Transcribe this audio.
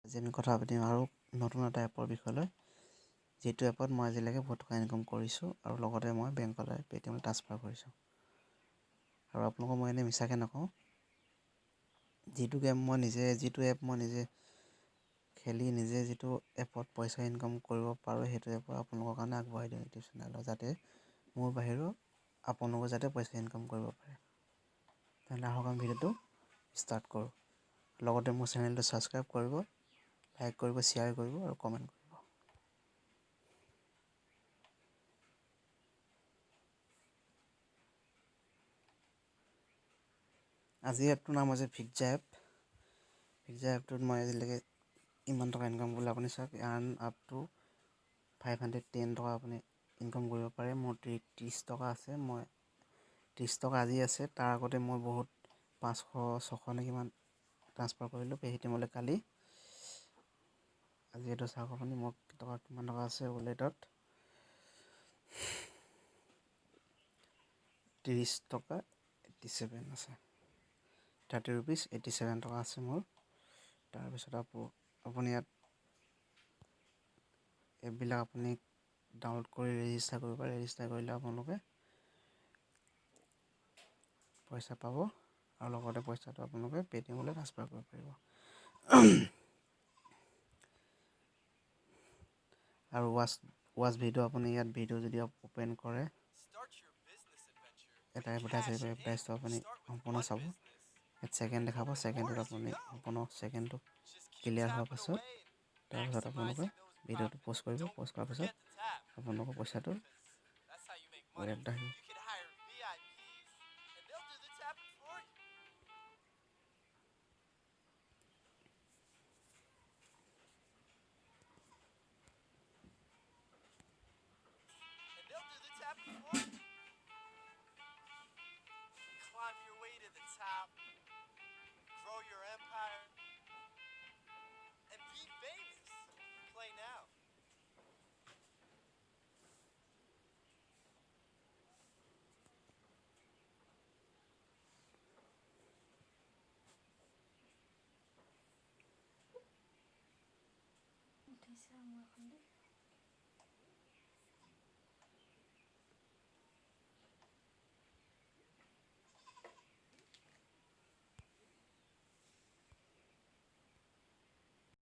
আজি আমি কথা পাতিম আৰু নতুন এটা এপৰ বিষয়লৈ, যিটো এপত মই আজিলৈকে বহুত টকা ইনকাম কৰিছোঁ আৰু লগতে মই বেংকলৈ পে'টিএমলৈ ট্ৰান্সফাৰ কৰিছোঁ। আৰু আপোনালোকক মই এনেই মিছাকৈ নকওঁ, যিটো এপ মই নিজে খেলি নিজে যিটো এপত পইচা ইনকাম কৰিব পাৰোঁ, সেইটো এপ আপোনালোকৰ কাৰণে আগবঢ়াই দিওঁ ইউটিউব চেনেলত, যাতে মোৰ বাহিৰেও আপোনালোকে যাতে পইচা ইনকাম কৰিব পাৰে। তেন্তে আহক আমি ভিডিঅ'টো ষ্টাৰ্ট কৰোঁ। লগতে মোৰ চেনেলটো ছাবস্ক্ৰাইব কৰিব, লাইক কৰিব, শ্বেয়াৰ কৰিব আৰু কমেণ্ট কৰিব। আজি এপটোৰ নাম হৈছে পিজ্জা এপ। পিজ্জা এপটোত মই আজিলৈকে ইমান টকা ইনকাম কৰিলোঁ। আপুনি চাওক, আৰ্ণ আপ টু 510 টকা আপুনি ইনকাম কৰিব পাৰে। মোৰ 30 টকা আছে, মই 30 টকা আজি আছে। তাৰ আগতে মই বহুত 500-600 নে কিমান ট্ৰান্সফাৰ কৰিলোঁ পে'টিএমলৈ কালি। আজি এইটো চাওক আপুনি, মোৰ কিমান টকা আছে ৱালেটত। 30 টকা 87 আছে, 30 ৰুপিজ 87 টকা আছে মোৰ। তাৰপিছত আপুনি ইয়াত এপবিলাক আপুনি ডাউনলোড কৰি ৰেজিষ্টাৰ কৰিব পাৰে। ৰেজিষ্টাৰ কৰিলে আপোনালোকে পইচা পাব আৰু লগতে পইচাটো আপোনালোকে পে'টিএমলৈ ট্ৰান্সফাৰ কৰিব পাৰিব। আৰু ৱাচ ভিডিঅ' আপুনি ইয়াত ভিডিঅ' যদি অ'পেন কৰে, এটা এডভাৰটাইজটো আপুনি সম্পূৰ্ণ চাব। ইয়াত ছেকেণ্ড দেখাব, ছেকেণ্ডত আপুনি সম্পূৰ্ণ ছেকেণ্ডটো ক্লিয়াৰ হোৱাৰ পাছত তাৰপিছত আপোনালোকে ভিডিঅ'টো প'ষ্ট কৰিব। প'ষ্ট কৰাৰ পাছত আপোনালোকৰ পইচাটো ৱালেটত আহিব। Climb your way to the top, grow your empire, and be famous. Play now.